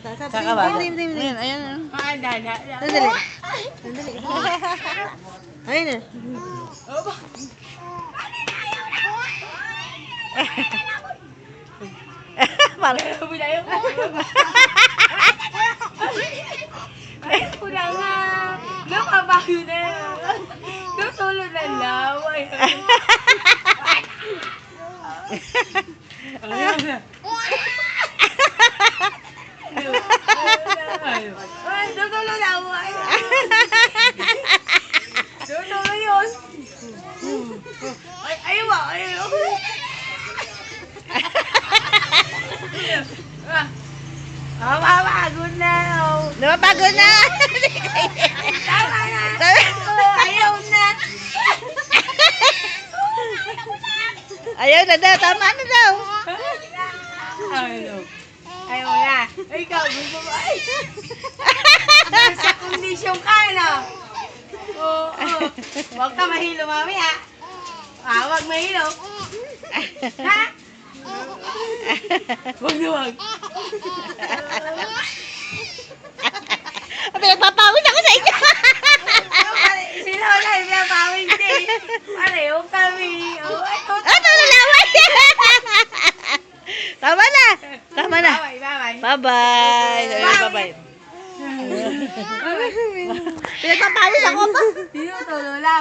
Kaka ba? Ayan, ayan. Sandali. Sandali. Ayun na. Parang Wala nga. Nakabayo na yun. Tutulog na laway. Ay, tutulog na laway. Tutulog yun. Ay, ayaw ba? Ayaw. Pagod na. Napapagod na. Tama na. Ayaw na. Ayaw na daw. Tama na daw. Ayaw na. Ikaw, gusto ba? Nasa kondisyon ka, no? Oo. Huwag ka mahilo, mami, ha? Huwag mahilo. Ha? Huwag na huwag. Pinagpapawid ako sa inyo. Sino na yung pinapawin din? Pareho kami. Ano lalaway? Tama na. Tama na. Bye-bye. Bye-bye. Bye-bye. Pinagpapawid ako pa. Tinutulong lang.